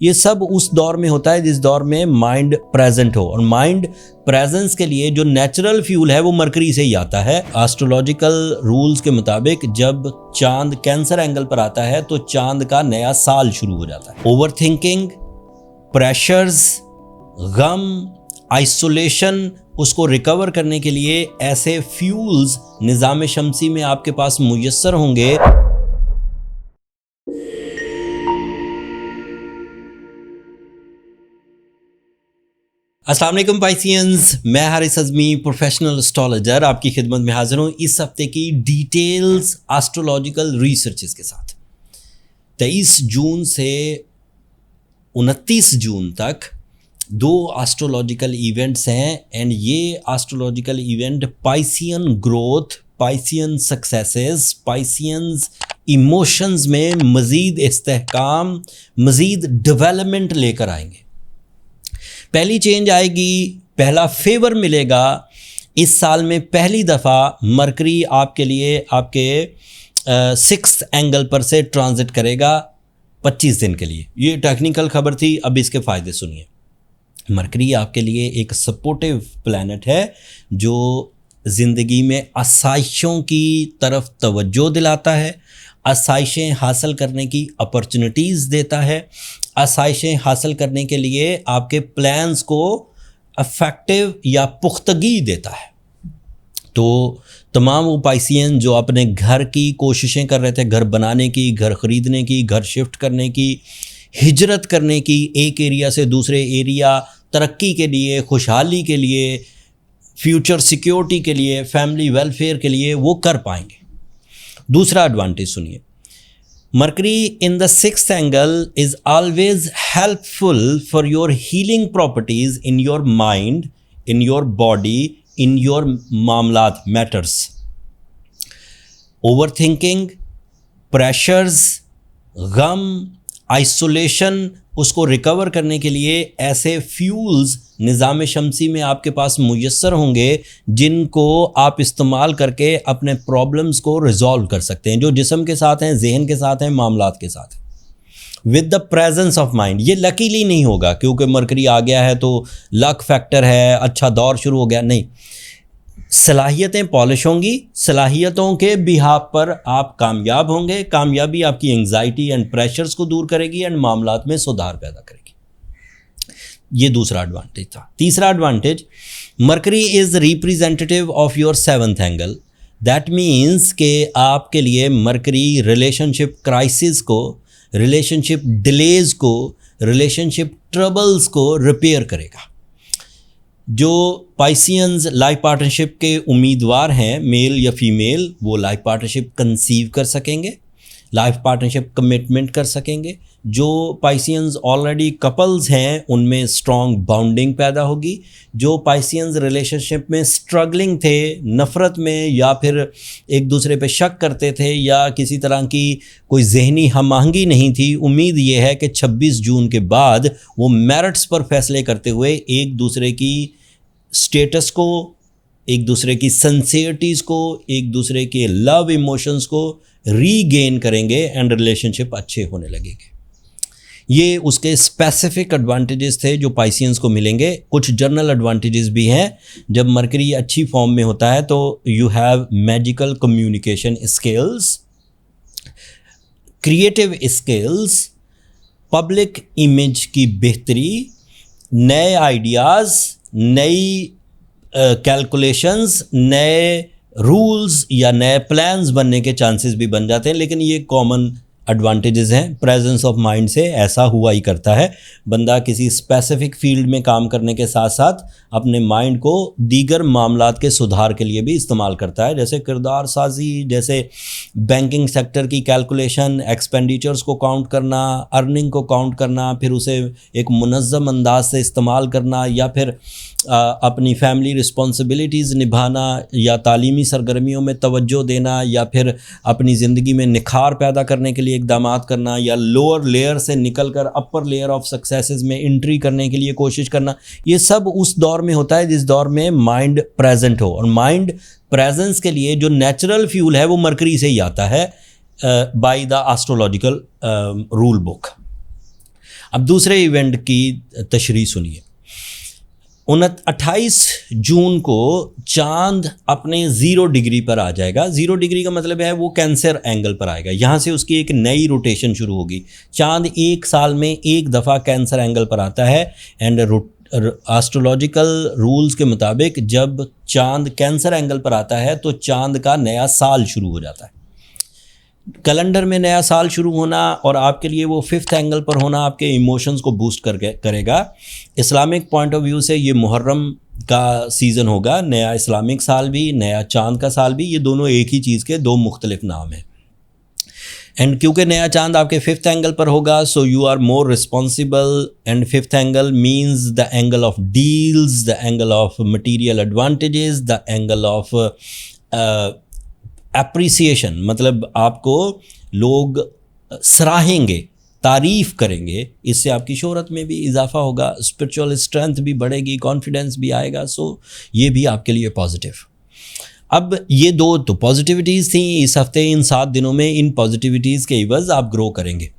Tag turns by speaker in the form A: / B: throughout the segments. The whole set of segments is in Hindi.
A: ये सब उस दौर में होता है जिस दौर में माइंड प्रेजेंट हो, और माइंड प्रेजेंस के लिए जो नेचुरल फ्यूल है वो मरकरी से ही आता है। एस्ट्रोलॉजिकल रूल्स के मुताबिक जब चांद कैंसर एंगल पर आता है तो चांद का नया साल शुरू हो जाता है। ओवर थिंकिंग, प्रेशर्स, गम, आइसोलेशन, उसको रिकवर करने के लिए ऐसे फ्यूल्स निज़ाम शमसी में आपके पास मुयस्सर होंगे। अस्सलाम वालेकुम पाइसियंस, मैं हारिस अज़मी प्रोफेशनल एस्ट्रोलॉजर आपकी खिदमत में हाजिर हूँ इस हफ्ते की डिटेल्स एस्ट्रोलॉजिकल रिसर्चेस के साथ। 23 जून से 29 जून तक 2 एस्ट्रोलॉजिकल इवेंट्स हैं एंड ये astrological event Piscean growth, Piscean successes, Pisceans emotions में मज़ीद इस्तेहकाम, मज़ीद डेवलपमेंट लेकर आएंगे। पहली चेंज आएगी, पहला फेवर मिलेगा इस साल में पहली दफ़ा मरकरी आपके लिए आपके 6th एंगल पर से ट्रांजिट करेगा 25 दिन के लिए। ये टेक्निकल खबर थी, अब इसके फ़ायदे सुनिए। मरकरी आपके लिए एक सपोर्टिव प्लैनेट है जो ज़िंदगी में आसाइशों की तरफ तवज्जो दिलाता है, आसाइशें हासिल करने की अपॉर्चुनिटीज़ देता है, आसाइशें हासिल करने के लिए आपके प्लान्स को इफेक्टिव या पुख्तगी देता है। तो तमाम वो पाइसियन जो अपने घर की कोशिशें कर रहे थे, घर बनाने की, घर ख़रीदने की, घर शिफ्ट करने की, हिजरत करने की, एक एरिया से दूसरे एरिया, तरक्की के लिए, खुशहाली के लिए, फ्यूचर सिक्योरिटी के लिए, फैमिली वेलफेयर के लिए, वो कर पाएंगे। दूसरा एडवांटेज सुनिए, Mercury in the 6th angle is always helpful for your healing properties in your mind, in your body, in your मामलात matters. Overthinking, pressures, गम, आइसोलेशन, उसको रिकवर करने के लिए ऐसे फ्यूल्स निज़ाम शमसी में आपके पास मुयस्सर होंगे जिनको आप इस्तेमाल करके अपने प्रॉब्लम्स को रिजॉल्व कर सकते हैं, जो जिस्म के साथ हैं, जहन के साथ हैं, मामलात के साथ हैं, with the presence of mind. ये लकीली नहीं होगा क्योंकि मरकरी आ गया है तो लक फैक्टर है, अच्छा दौर शुरू हो गया, नहीं। सलाहियतें पॉलिश होंगी, सलाहियतों के बिहाफ पर आप कामयाब होंगे, कामयाबी आपकी एंग्जाइटी एंड प्रेशर्स को दूर करेगी एंड मामलात में सुधार पैदा करेगी। ये दूसरा एडवांटेज था। तीसरा advantage, mercury is representative of your 7th angle. That means कि आपके लिए मरकरी रिलेशनशिप क्राइसिस को, रिलेशनशिप डिलेज को, रिलेशनशिप ट्रबल्स को रिपेयर करेगा। जो पाइसियंस लाइफ पार्टनरशिप के उम्मीदवार हैं, मेल या फीमेल, वो लाइफ पार्टनरशिप कंसीव कर सकेंगे, लाइफ पार्टनरशिप कमिटमेंट कर सकेंगे। जो पाइसियंस ऑलरेडी कपल्स हैं उनमें स्ट्रॉन्ग बाउंडिंग पैदा होगी। जो पाइसियंस रिलेशनशिप में स्ट्रगलिंग थे, नफ़रत में या फिर एक दूसरे पे शक करते थे या किसी तरह की कोई जहनी हम आहंगी नहीं थी, उम्मीद ये है कि 26 जून के बाद वो मेरिट्स पर फैसले करते हुए एक दूसरे की स्टेटस को, एक दूसरे की सिंसियरिटीज़ को, एक दूसरे के लव इमोशंस को रीगेन करेंगे एंड रिलेशनशिप अच्छे होने लगेंगे। ये उसके स्पेसिफिक एडवांटेजेस थे जो पाइसियंस को मिलेंगे। कुछ जनरल एडवांटेजेस भी हैं। जब मरकरी अच्छी फॉर्म में होता है तो you have magical communication skills, creative skills, public image की बेहतरी, नए आइडियाज़, नई कैलकुलेशंस, नए रूल्स या नए प्लान्स बनने के चांसेस भी बन जाते हैं। लेकिन ये कॉमन एडवांटेजेस हैं। प्रेजेंस ऑफ माइंड से ऐसा हुआ ही करता है, बंदा किसी स्पेसिफिक फील्ड में काम करने के साथ साथ अपने माइंड को दीगर मामलात के सुधार के लिए भी इस्तेमाल करता है, जैसे किरदार साजी, जैसे बैंकिंग सेक्टर की कैलकुलेशन, एक्सपेंडिचर्स को काउंट करना, अर्निंग को काउंट करना, फिर उसे एक मुनज़्ज़म अंदाज से इस्तेमाल करना, या फिर अपनी फैमिली रिस्पॉन्सिबिलिटीज़ निभाना, या तालीमी सरगर्मियों में तवज्जो देना, या फिर अपनी ज़िंदगी में निखार पैदा करने के लिए इक़दामात करना, या लोअर लेयर से निकलकर अपर लेयर ऑफ सक्सेसेस में एंट्री करने के लिए कोशिश करना। ये सब उस दौर में होता है जिस दौर में माइंड प्रेजेंट हो, और माइंड प्रेजेंस के लिए जो नेचुरल फ्यूल है वो मरकरी से ही आता है by the astrological rule book. अब दूसरे इवेंट की तशरीह सुनिए। 28 जून को चांद अपने 0 डिग्री पर आ जाएगा। 0 डिग्री का मतलब है वो कैंसर एंगल पर आएगा, यहाँ से उसकी एक नई रोटेशन शुरू होगी। चांद एक साल में एक दफ़ा कैंसर एंगल पर आता है एंड एस्ट्रोलॉजिकल रूल्स के मुताबिक जब चांद कैंसर एंगल पर आता है तो चांद का नया साल शुरू हो जाता है। कैलेंडर में नया साल शुरू होना और आपके लिए वो 5th एंगल पर होना आपके इमोशंस को बूस्ट करेगा। इस्लामिक पॉइंट ऑफ व्यू से ये मुहर्रम का सीज़न होगा। नया इस्लामिक साल भी, नया चांद का साल भी, ये दोनों एक ही चीज़ के 2 मुख्तलिफ नाम हैं। एंड क्योंकि नया चांद आपके 5th एंगल पर होगा, so you are more responsible. And 5th angle means the angle of deals, the angle of material advantages, the angle of appreciation, मतलब आपको लोग सराहेंगे, तारीफ़ करेंगे, इससे आपकी शोहरत में भी इजाफा होगा, स्पिरिचुअल स्ट्रेंथ भी बढ़ेगी, कॉन्फिडेंस भी आएगा। सो ये भी आपके लिए पॉजिटिव। अब ये 2 तो पॉजिटिविटीज़ थी इस हफ्ते। इन 7 दिनों में इन पॉजिटिविटीज़ के इवज़ आप ग्रो करेंगे।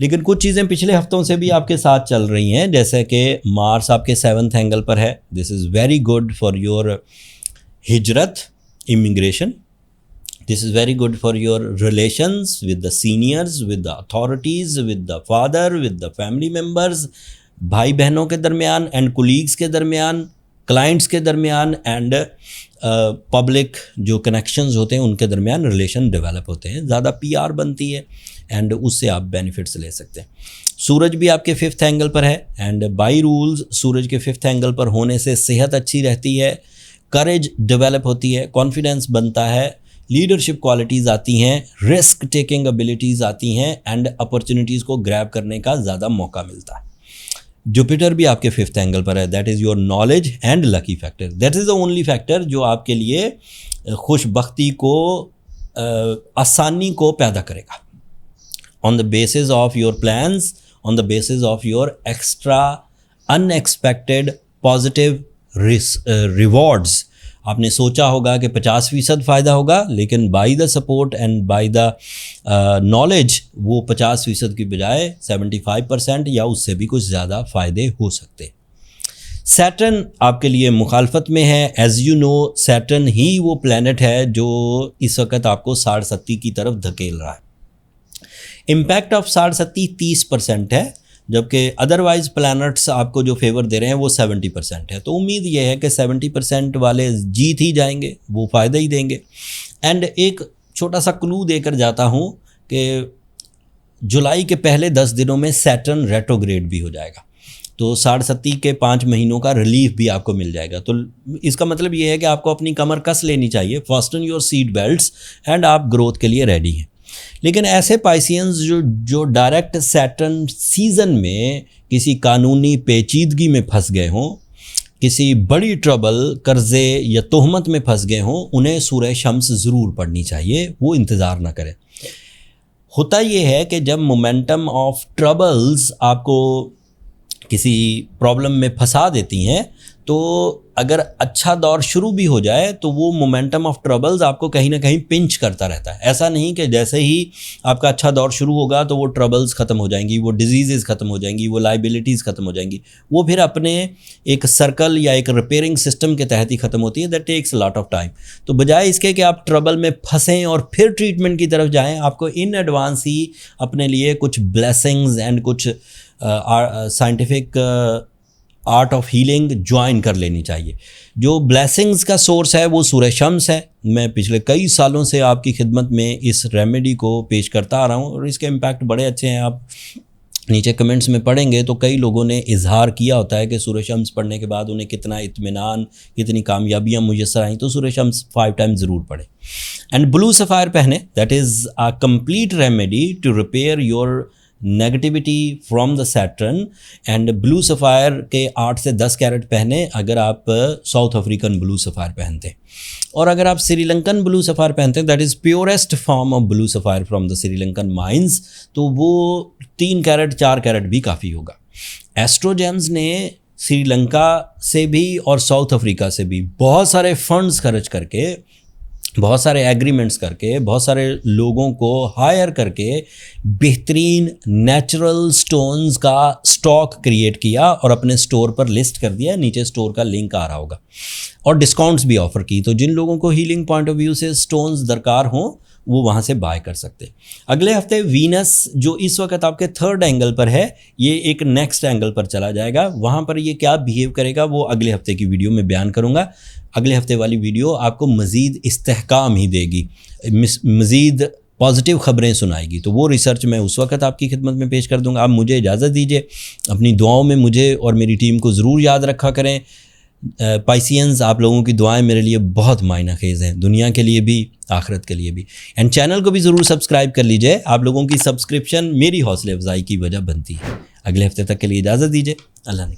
A: लेकिन कुछ चीज़ें पिछले हफ्तों से भी आपके साथ चल रही हैं, जैसे कि मार्स आपके 7th एंगल पर है। This is very good for your हिजरत, immigration. This is very good for your relations with the seniors, with the authorities, with the father, with the family members, भाई बहनों के दरमियान एंड कोलीग्स के दरमियान, क्लाइंट्स के दरमियान एंड पब्लिक जो कनेक्शंस होते हैं उनके दरमियान रिलेशन डेवलप होते हैं, ज़्यादा PR बनती है एंड उससे आप बेनिफिट्स ले सकते हैं। सूरज भी आपके 5th एंगल पर है एंड बाई रूल्स सूरज के 5th एंगल पर होने से सेहत अच्छी रहती है, करेज डेवलप होती है, कॉन्फिडेंस बनता है, लीडरशिप क्वालिटीज़ आती हैं, रिस्क टेकिंग एबिलिटीज़ आती हैं एंड अपॉर्चुनिटीज़ को ग्रैब करने का ज़्यादा मौका मिलता है। जुपिटर भी आपके 5th एंगल पर है। That is your knowledge and lucky factor. That is the only factor जो आपके लिए खुशबख्ती को, आसानी को पैदा करेगा। On the basis of your plans, on the basis of your extra unexpected positive rewards. आपने सोचा होगा कि 50% फ़ायदा होगा, लेकिन by the support and by the knowledge वो 50% की बजाय 75% या उससे भी कुछ ज़्यादा फ़ायदे हो सकते। सैटर्न आपके लिए मुखालफत में है। एज़ यू नो, सैटर्न ही वो प्लैनेट है जो इस वक्त आपको 60 की तरफ धकेल रहा है। इम्पैक्ट ऑफ 60 30% है, जबकि अदरवाइज़ प्लैनेट्स आपको जो फेवर दे रहे हैं वो 70% है। तो उम्मीद ये है कि 70% वाले जीत ही जाएंगे, वो फ़ायदा ही देंगे। एंड एक छोटा सा क्लू देकर जाता हूँ कि जुलाई के पहले 10 दिनों में सैटर्न रेट्रोग्रेड भी हो जाएगा, तो 60 के 5 महीनों का रिलीफ भी आपको मिल जाएगा। तो इसका मतलब ये है कि आपको अपनी कमर कस लेनी चाहिए, fasten your seat belts and आप ग्रोथ के लिए रेडी हैं। लेकिन ऐसे पाइसियंस जो डायरेक्ट सैटर्न सीज़न में किसी कानूनी पेचीदगी में फंस गए हों, किसी बड़ी ट्रबल, कर्ज़े या तोहमत में फंस गए हों, उन्हें सूरह शम्स ज़रूर पढ़नी चाहिए, वो इंतज़ार ना करें। होता ये है कि जब मोमेंटम ऑफ ट्रबल्स आपको किसी प्रॉब्लम में फंसा देती हैं, तो अगर अच्छा दौर शुरू भी हो जाए तो वो मोमेंटम ऑफ ट्रबल्स आपको कहीं ना कहीं पिंच करता रहता है। ऐसा नहीं कि जैसे ही आपका अच्छा दौर शुरू होगा तो वो ट्रबल्स ख़त्म हो जाएंगी, वो डिजीज़ ख़त्म हो जाएंगी, वो लाइबिलिटीज़ ख़त्म हो जाएंगी। वो फिर अपने एक सर्कल या एक रिपेयरिंग सिस्टम के तहत ही ख़त्म होती है। That takes lot of time. तो बजाय इसके कि आप ट्रबल में फंसें और फिर ट्रीटमेंट की तरफ जाएँ, आपको इन एडवांस ही अपने लिए कुछ ब्लेसिंग्स एंड कुछ scientific art of healing join कर लेनी चाहिए। जो ब्लेसिंग्स का सोर्स है वो सूरह शम्स है। मैं पिछले कई सालों से आपकी खिदमत में इस रेमेडी को पेश करता आ रहा हूँ और इसके इम्पैक्ट बड़े अच्छे हैं। आप नीचे कमेंट्स में पढ़ेंगे तो कई लोगों ने इजहार किया होता है कि सूरह शम्स पढ़ने के बाद उन्हें कितना इत्मीनान, कितनी कामयाबियाँ मुयस्सर आई। तो सूरह शम्स 5 टाइम्स ज़रूर पढ़ें। एंड ब्लू सफ़ायर पहने। That is a complete remedy to repair your negativity from the Saturn. And blue sapphire के 8 से 10 कैरेट पहने अगर आप साउथ अफ्रीकन ब्लू सफ़ायर पहनते हैं। और अगर आप श्रीलंकन ब्लू सफ़ायर पहनते हैं, that is purest form of blue sapphire from the Sri Lankan mines, तो वो 3 कैरेट 4 कैरेट भी काफ़ी होगा। एस्ट्रोजेम्स ने श्रीलंका से भी और साउथ अफ्रीका से भी बहुत सारे फंड्स खर्च करके बहुत सारे एग्रीमेंट्स करके, बहुत सारे लोगों को हायर करके बेहतरीन नेचुरल स्टोन्स का स्टॉक क्रिएट किया और अपने स्टोर पर लिस्ट कर दिया। नीचे स्टोर का लिंक आ रहा होगा, और डिस्काउंट्स भी ऑफ़र की। तो जिन लोगों को हीलिंग पॉइंट ऑफ व्यू से स्टोन्स दरकार हों वो वहाँ से बाय कर सकते। अगले हफ्ते वीनस जो इस वक्त आपके थर्ड एंगल पर है, ये एक नेक्स्ट एंगल पर चला जाएगा। वहाँ पर ये क्या बिहेव करेगा वो अगले हफ्ते की वीडियो में बयान करूँगा। अगले हफ्ते वाली वीडियो आपको मज़ीद इस्तेहकाम ही देगी, मज़ीद पॉजिटिव ख़बरें सुनाएगी। तो वो रिसर्च मैं उस वक्त आपकी खिदमत में पेश कर दूँगा। आप मुझे इजाज़त दीजिए, अपनी दुआओं में मुझे और मेरी टीम को ज़रूर याद रखा करें। पाइसियंस, आप लोगों की दुआएं मेरे लिए बहुत मायना खेज़ हैं, दुनिया के लिए भी, आखिरत के लिए भी। एंड चैनल को भी ज़रूर सब्सक्राइब कर लीजिए। आप लोगों की सब्सक्रिप्शन मेरी हौसले अफजाई की वजह बनती है। अगले हफ्ते तक के लिए इजाज़त दीजिए। अल्लाह ने